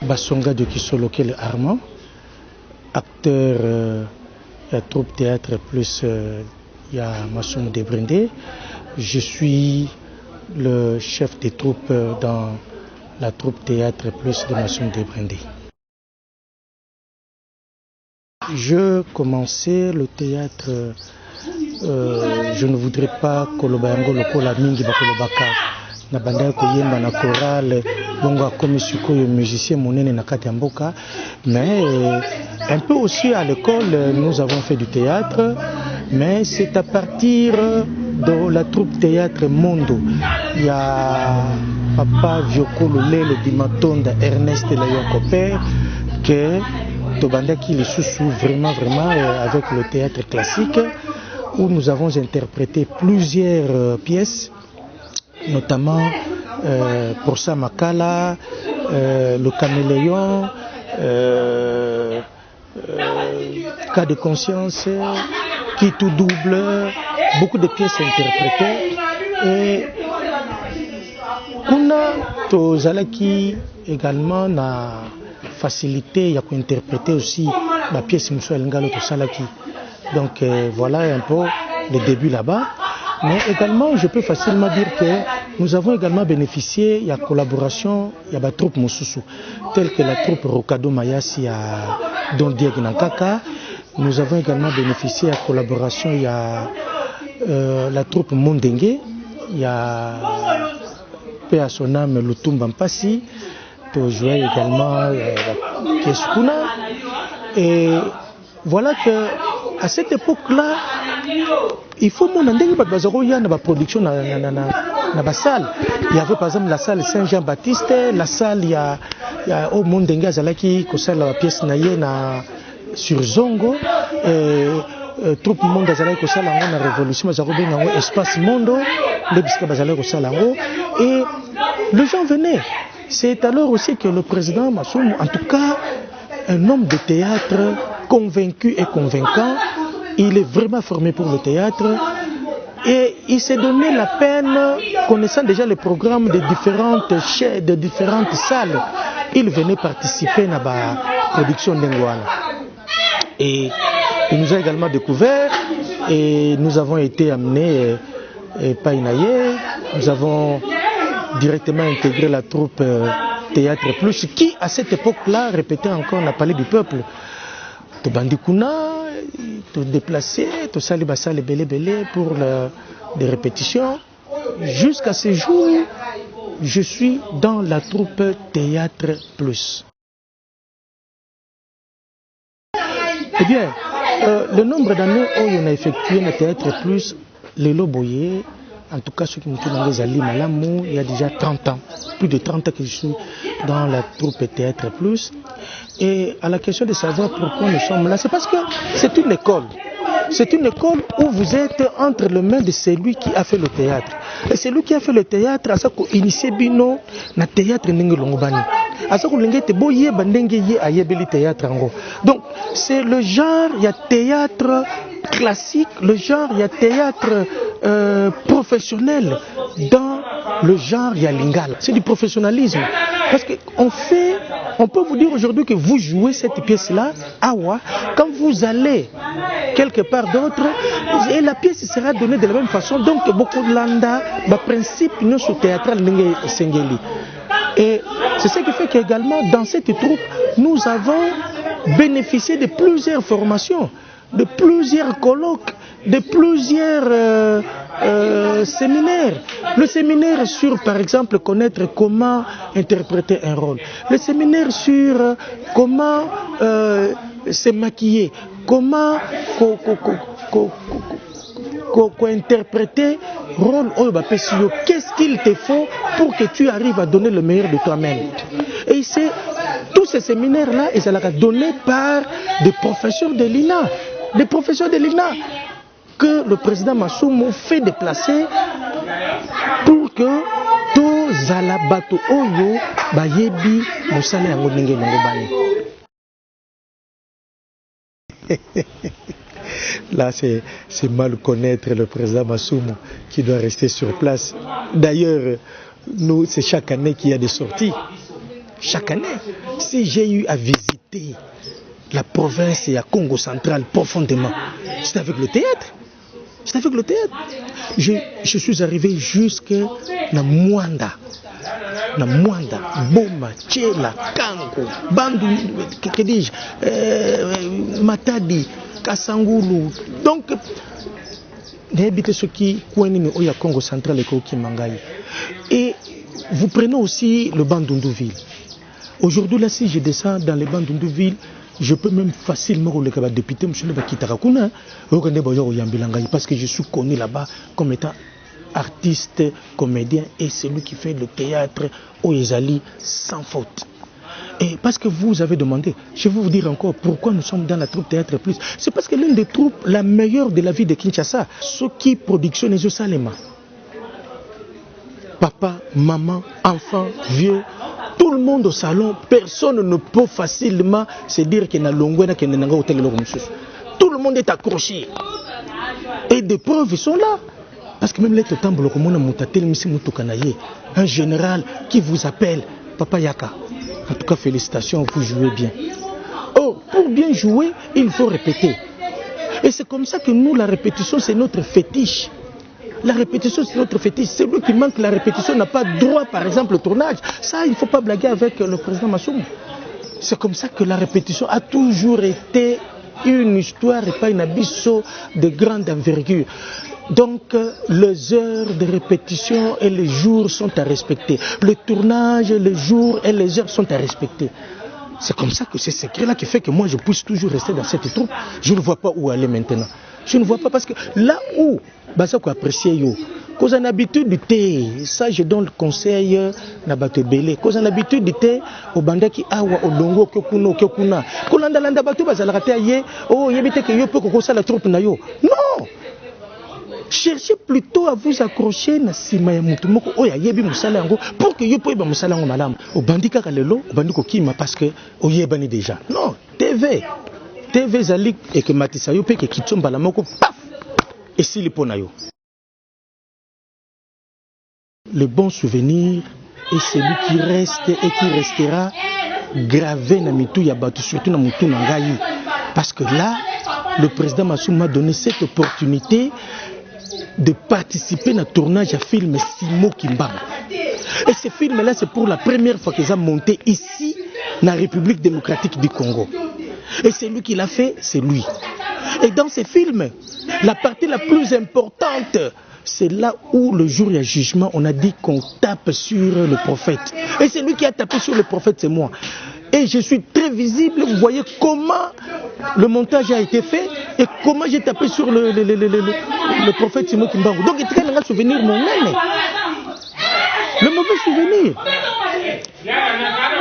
Basonga de Kisolokel Armand, acteur il y a troupe théâtre plus il y a Massoum Debrindé. Je suis le chef des troupes dans la troupe théâtre plus de Massoum Debrindé. Je commençais le théâtre, je ne voudrais pas Kolobayango Lokola Mingi Bakolobaka. Na banda koyemba na chorale bongo comme sikoyo musicien monene na kati mboka, mais un peu aussi à l'école nous avons fait du théâtre, mais c'est à partir de la troupe théâtre Mondo. Il y a papa Viokolo le Dimatonda Ernest Layoko père que Tobanda qui les sous vraiment avec le théâtre classique où nous avons interprété plusieurs pièces, notamment pour ça Makala, le Caméléon, Cas de conscience, Qui tout double, beaucoup de pièces interprétées. Et Kuna Tozalaki également na facilité, il y a qu'à interpréter aussi la pièce Moussa Lingalo Tosalaki. Donc voilà un peu le début là-bas. Mais également, je peux facilement dire que nous avons également bénéficié de la collaboration de la troupe Moussousou, telle que la troupe Rokado Mayasi à Don Diego Nankaka. Nous avons également bénéficié de la collaboration de la troupe Mondengue. Il y a Paix à son âme Lutumba Mpasi, pour jouer également la pièce Kuna. Et voilà que à cette époque-là, il faut mon andenge la production dans la salle. Il y avait par exemple la salle Saint-Jean-Baptiste, la salle il y a au Mondenga Zalaki qui la pièce na sur Zongo, troupe monde Zalaki qui la révolution Zarobe na espace Mondo, les biscuits Zalaki qui et les gens venaient. C'est alors aussi que le président Massoum, en tout cas un homme de théâtre convaincu et convaincant, il est vraiment formé pour le théâtre et il s'est donné la peine, connaissant déjà les programmes de différentes salles, il venait participer à la production d'Engouana. Et il nous a également découvert et nous avons été amenés par Inaye, nous avons directement intégré la troupe Théâtre Plus qui à cette époque-là répétait encore la Palais du Peuple. Bandikuna, te déplacer, te salir basal belé pour des répétitions. Jusqu'à ce jour, je suis dans la troupe Théâtre Plus. Eh bien, le nombre d'années où on a effectué le Théâtre Plus, les Loboyé, en tout cas ceux qui me tournent les alliés Malamou, il y a déjà 30 ans, plus de 30 ans que je suis dans la troupe Théâtre Plus. Et à la question de savoir pourquoi nous sommes là, c'est parce que c'est une école. C'est une école où vous êtes entre les mains de celui qui a fait le théâtre. Et celui qui a fait le théâtre, a initié Bino na théâtre ndenge longobani. Donc c'est le genre, il y a théâtre classique, le genre, il y a théâtre professionnel. Dans le genre, il y a lingala. C'est du professionnalisme. Parce on peut vous dire aujourd'hui que vous jouez cette pièce-là, awa, quand vous allez quelque part d'autre, et la pièce sera donnée de la même façon. Donc, beaucoup de landa, le principe, nous, sur théâtral, et c'est ce qui fait qu'également, dans cette troupe, nous avons bénéficié de plusieurs formations, de plusieurs colloques, de plusieurs séminaires. Le séminaire sur, par exemple, connaître comment interpréter un rôle. Le séminaire sur comment se maquiller, comment interpréter rôle. Qu'est-ce qu'il te faut pour que tu arrives à donner le meilleur de toi-même. Et c'est tous ces séminaires-là, ils sont donnés par des professeurs de l'INA. Des professeurs de l'INA que le président Massoum fait déplacer pour que tous Zalabato Oyo Bayebi Moussale Yango Nenge Nangobani. Là, c'est mal connaître le président Massoum qui doit rester sur place. D'ailleurs, nous, c'est chaque année qu'il y a des sorties. chaque année. Si j'ai eu à visiter la province et à Congo central profondément, c'est avec le théâtre. C'est avec le théâtre. Je suis arrivé jusqu'à Mwanda. Na Mwanda, Boma, Tchela, Kanko, Bandu, que dis-je, Matadi, Kasangulu. Donc, n'habitez ce qui est au Congo central et au Mangaï. Et vous prenez aussi le Bandundouville. Aujourd'hui, là, si je descends dans les Bandundouville, je peux même facilement rouler comme député, parce que je suis connu là-bas comme étant artiste, comédien et celui qui fait le théâtre au Ezali sans faute. Et parce que vous avez demandé, je vais vous dire encore pourquoi nous sommes dans la troupe Théâtre Plus. C'est parce que l'une des troupes, la meilleure de la vie de Kinshasa, ceux qui production les Salema. Papa, maman, enfant, vieux, tout le monde au salon, personne ne peut facilement se dire qu'il y a un hôtel. Tout le monde est accroché. Et des preuves sont là. Parce que même les Totambo, un général qui vous appelle, Papa Yaka. En tout cas, félicitations, vous jouez bien. Oh, pour bien jouer, il faut répéter. Et c'est comme ça que nous, la répétition, c'est notre fétiche. La répétition, c'est notre fétiche. Celui qui manque la répétition n'a pas droit, par exemple, au tournage. Ça, il ne faut pas blaguer avec le président Massoum. C'est comme ça que la répétition a toujours été une histoire et pas une abysse de grande envergure. Donc, les heures de répétition et les jours sont à respecter. Le tournage, les jours et les heures sont à respecter. C'est comme ça que c'est ce secret-là qui fait que moi, je puisse toujours rester dans cette troupe. Je ne vois pas où aller maintenant. Je ne vois pas parce que là où, ça qu'on apprécie, quand on a l'habitude de thé, ça je donne le conseil na bato belé. Quand on a l'habitude de thé, au banda qui awa au longo kyokuno kyokuna. Quand on a l'anda bato bazala raté yé, oh yebite que yo peut ko ça la troupe na yo. Non. Cherchez plutôt à vous accrocher na sima ya mutu moko oya yebi musala yango pour que yo poyeba musala yango malamu. Au bandi kaka lelo, au bandi ko kima parce que oyebani déjà. Non, TV zali et que matisa yo pe que kitomba la moko paf. Et si le pona yo. Le bon souvenir est celui qui reste et qui restera gravé na mitu ya batu, surtout na mutu na ngai. Parce que là, le président Massoum m'a donné cette opportunité de participer à un tournage à film Simo Kimba. Et ce film-là, c'est pour la première fois qu'ils ont monté ici, dans la République démocratique du Congo. Et c'est lui qui l'a fait, c'est lui. Et dans ce film, la partie la plus importante, c'est là où le jour du jugement, on a dit qu'on tape sur le prophète. Et c'est lui qui a tapé sur le prophète, c'est moi. Et je suis très visible, vous voyez comment le montage a été fait et comment j'ai tapé sur le prophète Simo Kimbangu. Donc il y a un souvenir moi-même. Le mauvais souvenir.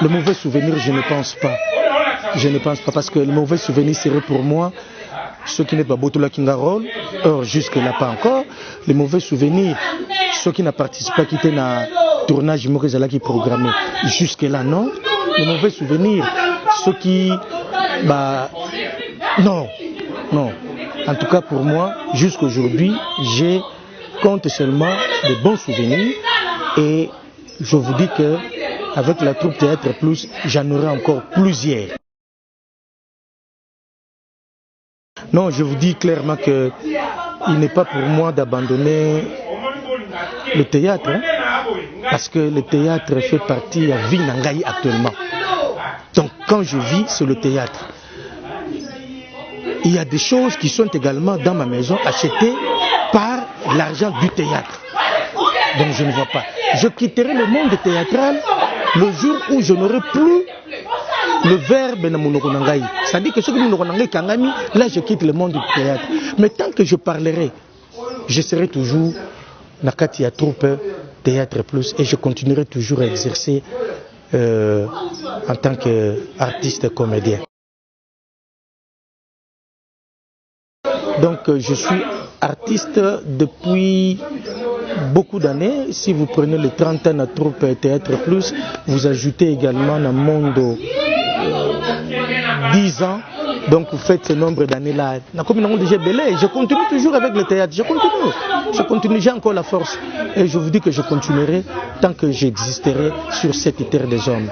Le mauvais souvenir, je ne pense pas. Je ne pense pas parce que le mauvais souvenir serait pour moi ceux qui n'est pas Botola Kingarol. Or, jusque-là, pas encore. Les mauvais souvenirs, ceux qui n'ont participé, qui étaient dans le tournage Mokezala qui est programmé. Jusque-là, non. Les mauvais souvenirs, ceux qui... non. En tout cas, pour moi, jusqu'aujourd'hui, j'ai compte seulement de bons souvenirs. Et je vous dis que avec la troupe Théâtre Plus, j'en aurai encore plusieurs. Non, je vous dis clairement que il n'est pas pour moi d'abandonner le théâtre, hein, parce que le théâtre fait partie de la vie Nangaï actuellement. Donc quand je vis, c'est le théâtre. Il y a des choses qui sont également dans ma maison achetées par l'argent du théâtre. Donc je ne vois pas. Je quitterai le monde théâtral le jour où je n'aurai plus le verbe na monoko nangai. C'est-à-dire que ce que monoko nangai kangami, là je quitte le monde du théâtre. Mais tant que je parlerai, je serai toujours nakati ya troupe Théâtre Plus et je continuerai toujours à exercer en tant qu'artiste comédien. Donc je suis artiste depuis beaucoup d'années. Si vous prenez les 30 ans de troupe Théâtre Plus, vous ajoutez également dans le monde 10 ans. Donc vous faites ce nombre d'années-là. Je continue toujours avec le théâtre. Je continue, j'ai encore la force. Et je vous dis que je continuerai tant que j'existerai sur cette terre des hommes.